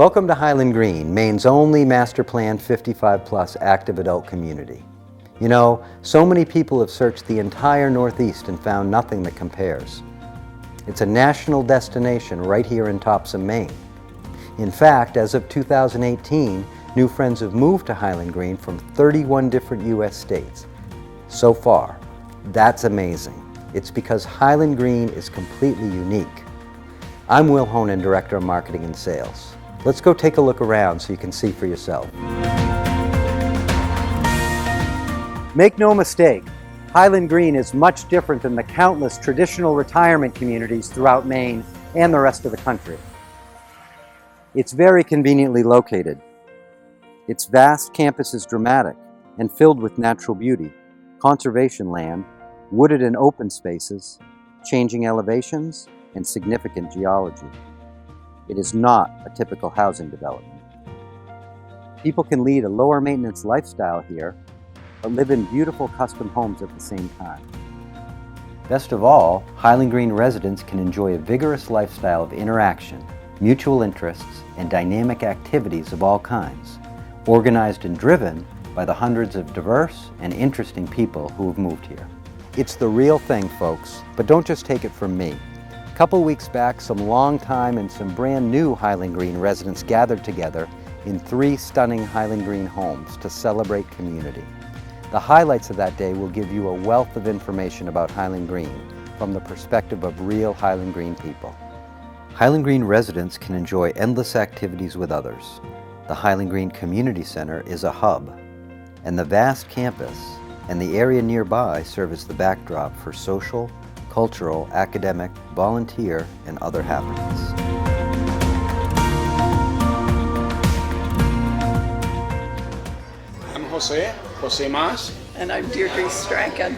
Welcome to Highland Green, Maine's only master plan 55-plus active adult community. You know, so many people have searched the entire Northeast and found nothing that compares. It's a national destination right here in Topsom, Maine. In fact, as of 2018, new friends have moved to Highland Green from 31 different U.S. states. So far, that's amazing. It's because Highland Green is completely unique. I'm Will Honan, Director of Marketing and Sales. Let's go take a look around so you can see for yourself. Make no mistake, Highland Green is much different than the countless traditional retirement communities throughout Maine and the rest of the country. It's very conveniently located. Its vast campus is dramatic and filled with natural beauty, conservation land, wooded and open spaces, changing elevations, and significant geology. It is not a typical housing development. People can lead a lower maintenance lifestyle here, but live in beautiful custom homes at the same time. Best of all, Highland Green residents can enjoy a vigorous lifestyle of interaction, mutual interests, and dynamic activities of all kinds, organized and driven by the hundreds of diverse and interesting people who have moved here. It's the real thing, folks, but don't just take it from me. A couple weeks back, some long-time and some brand new Highland Green residents gathered together in 3 stunning Highland Green homes to celebrate community. The highlights of that day will give you a wealth of information about Highland Green from the perspective of real Highland Green people. Highland Green residents can enjoy endless activities with others. The Highland Green Community Center is a hub, and the vast campus and the area nearby serve as the backdrop for social, cultural, academic, volunteer, and other happenings. I'm Jose Mas. And I'm Deirdre Strachan.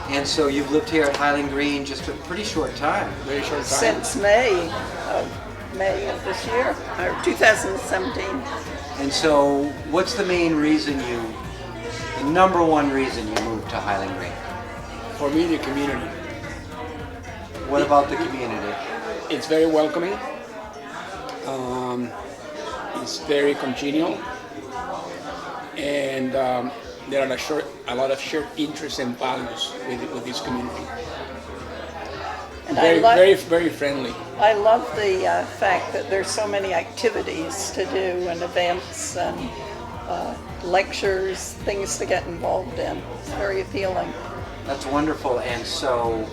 And so you've lived here at Highland Green just a pretty short time. Very short time. Since May of this year, or 2017. And so what's the main reason the number one reason you moved to Highland Green? For me, the community. What about the community? It's very welcoming. It's very congenial. And there are a lot of shared interests and values with this community. And very friendly. I love the fact that there's so many activities to do and events and lectures, things to get involved in. It's very appealing. That's wonderful. And so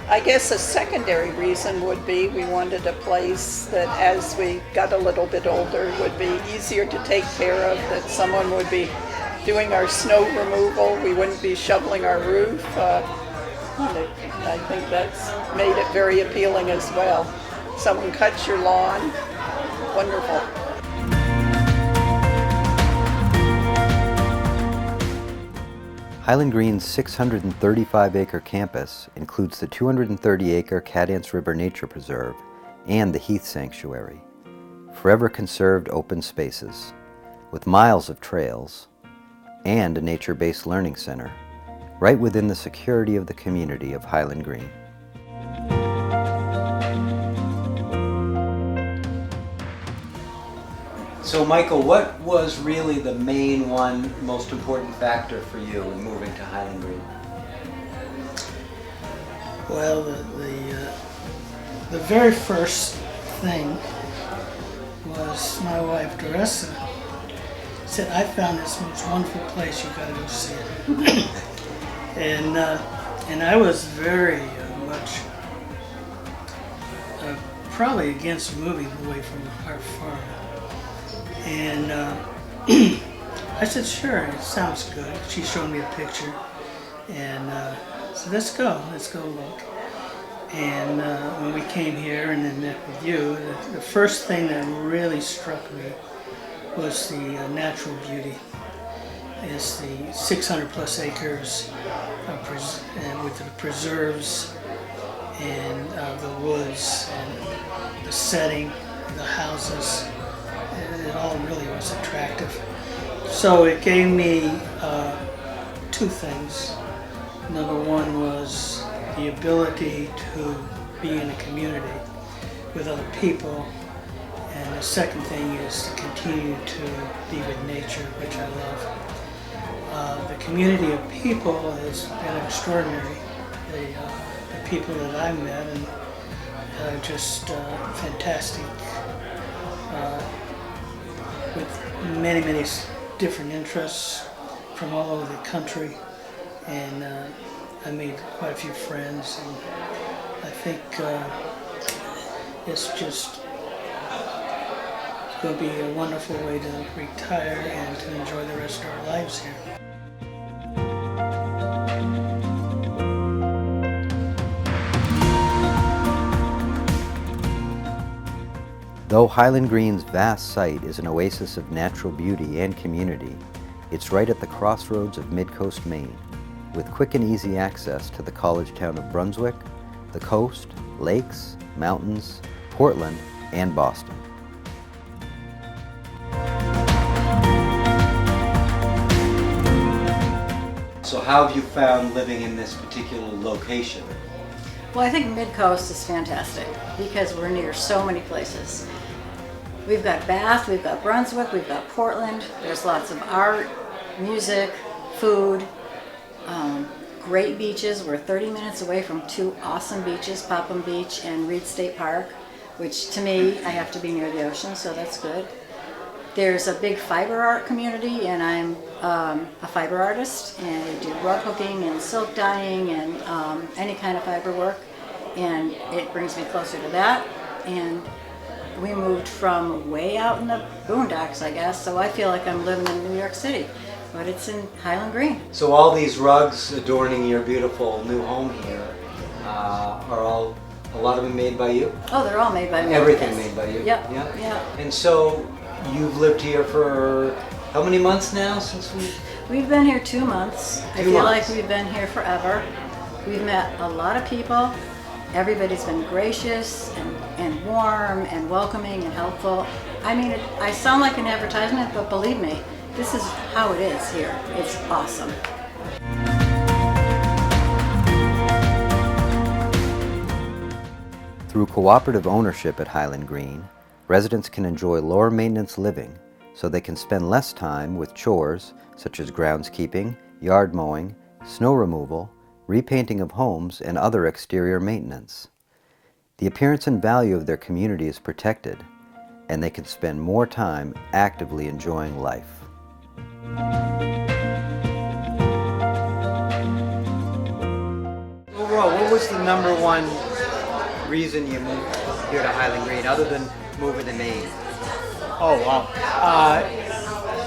I guess a secondary reason would be we wanted a place that as we got a little bit older would be easier to take care of, that someone would be doing our snow removal, we wouldn't be shoveling our roof. I think that's made it very appealing as well. Someone cuts your lawn, wonderful. Highland Green's 635-acre campus includes the 230-acre Cadance River Nature Preserve and the Heath Sanctuary, forever conserved open spaces, with miles of trails, and a nature-based learning center, right within the security of the community of Highland Green. So Michael, what was really the main most important factor for you in moving to Highland Green? Well, the very first thing was my wife, Teresa, said, I found this most wonderful place, you've got to go see it. and I was very much probably against moving away from our farm. And I said, sure, it sounds good. She showed me a picture, and said, let's go look. And when we came here and then met with you, the first thing that really struck me was the natural beauty. It's the 600 plus acres with the preserves and the woods and the setting, the houses. It all really was attractive. So it gave me 2 things. Number one was the ability to be in a community with other people And the second thing is to continue to be with nature, which I love. The community of people has been extraordinary. The people that I met and just fantastic, with many different interests from all over the country, and I made quite a few friends, and I think it's just going to be a wonderful way to retire and to enjoy the rest of our lives here. Though Highland Green's vast site is an oasis of natural beauty and community, it's right at the crossroads of Mid-Coast Maine, with quick and easy access to the college town of Brunswick, the coast, lakes, mountains, Portland, and Boston. So how have you found living in this particular location? Well, I think Mid-Coast is fantastic because we're near so many places. We've got Bath, we've got Brunswick, we've got Portland. There's lots of art, music, food, great beaches. We're 30 minutes away from two awesome beaches, Popham Beach and Reed State Park, which to me, I have to be near the ocean, so that's good. There's a big fiber art community, and I'm a fiber artist, and I do rug hooking and silk dyeing and any kind of fiber work, and it brings me closer to that. And we moved from way out in the boondocks, I guess, so I feel like I'm living in New York City, but it's in Highland Green. So all these rugs adorning your beautiful new home here are a lot of them made by you? Oh, they're all made by me. Everything yes. made by you? Yep. Yeah. And so you've lived here for how many months now since We've been here 2 months. I feel like we've been here forever. We've met a lot of people. Everybody's been gracious and warm and welcoming and helpful. I mean, I sound like an advertisement, but believe me, this is how it is here. It's awesome. Through cooperative ownership at Highland Green, residents can enjoy lower maintenance living so they can spend less time with chores such as groundskeeping, yard mowing, snow removal, repainting of homes, and other exterior maintenance. The appearance and value of their community is protected, and they can spend more time actively enjoying life. Overall, what was the number one reason you moved here to Highland Green, other than moving to Maine? Oh, wow.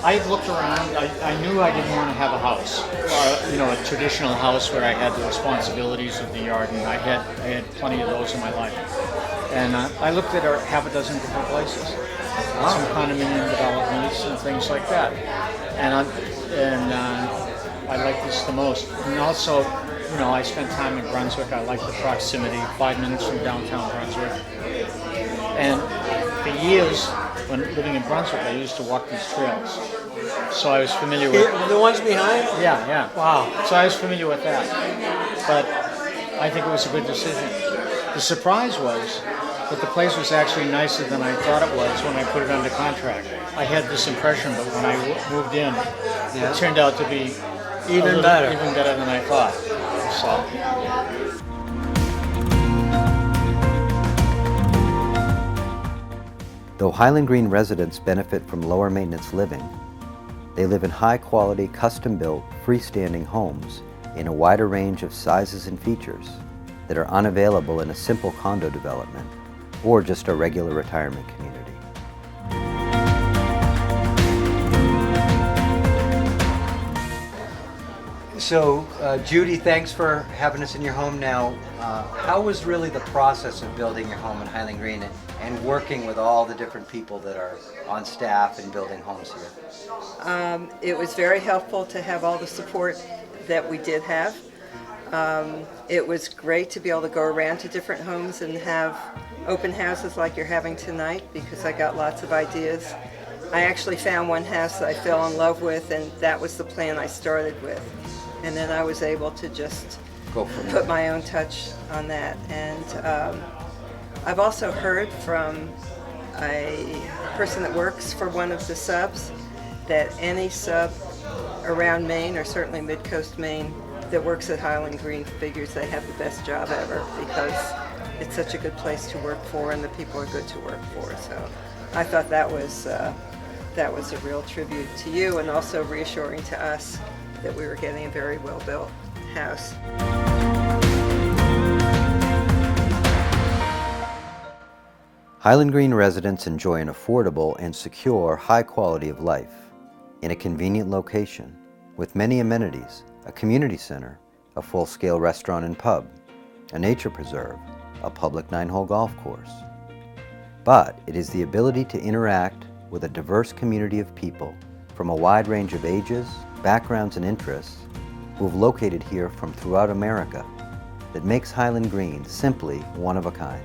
I looked around. I knew I didn't want to have a house, a traditional house where I had the responsibilities of the yard, and I had plenty of those in my life. And I looked at half a dozen different places, some condominium developments and things like that. And I like this the most. And also, I spent time in Brunswick. I like the proximity, 5 minutes from downtown Brunswick. And for years, when living in Brunswick, I used to walk these trails. So I was familiar with... The ones behind? Yeah. Wow. So I was familiar with that. But I think it was a good decision. The surprise was that the place was actually nicer than I thought it was when I put it under contract. I had this impression, but when I moved in, it turned out to be Even better than I thought. So. Though Highland Green residents benefit from lower maintenance living, they live in high-quality, custom-built, freestanding homes in a wider range of sizes and features that are unavailable in a simple condo development or just a regular retirement community. So, Judy, thanks for having us in your home now. How was really the process of building your home in Highland Green and working with all the different people that are on staff and building homes here? It was very helpful to have all the support that we did have. It was great to be able to go around to different homes and have open houses like you're having tonight, because I got lots of ideas. I actually found one house that I fell in love with, and that was the plan I started with. And then I was able to just put my own touch on that. And I've also heard from a person that works for one of the subs, that any sub around Maine, or certainly mid-coast Maine, that works at Highland Green figures they have the best job ever, because it's such a good place to work for and the people are good to work for. So I thought that was a real tribute to you, and also reassuring to us that we were getting a very well-built house. Highland Green residents enjoy an affordable and secure high quality of life in a convenient location with many amenities, a community center, a full-scale restaurant and pub, a nature preserve, a public 9-hole golf course. But it is the ability to interact with a diverse community of people from a wide range of ages, backgrounds, and interests who have located here from throughout America that makes Highland Green simply one of a kind.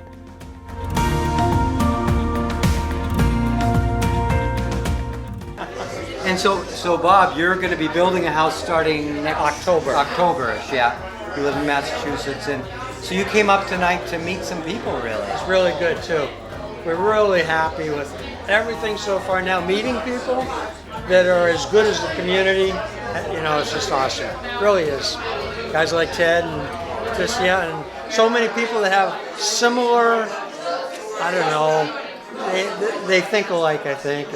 And so Bob, you're going to be building a house starting next October-ish, yeah. You live in Massachusetts, and so you came up tonight to meet some people, really. It's really good too. We're really happy with everything so far now. Meeting people that are as good as the community, you know, it's just awesome. It really is. Guys like Ted and just, yeah, and so many people that have similar, I don't know, they think alike, I think,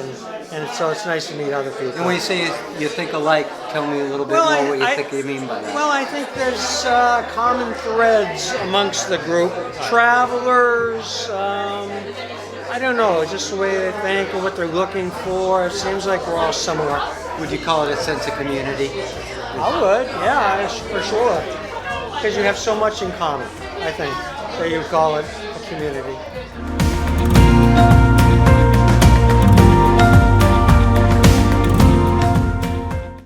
and so it's nice to meet other people. And when you say you think alike, tell me a little bit more what you think you mean by that. Well, I think there's common threads amongst the group. Travelers, I don't know, just the way they think and what they're looking for. It seems like we're all similar. Would you call it a sense of community? I would, yeah, for sure. Because you have so much in common, I think, that you would call it a community.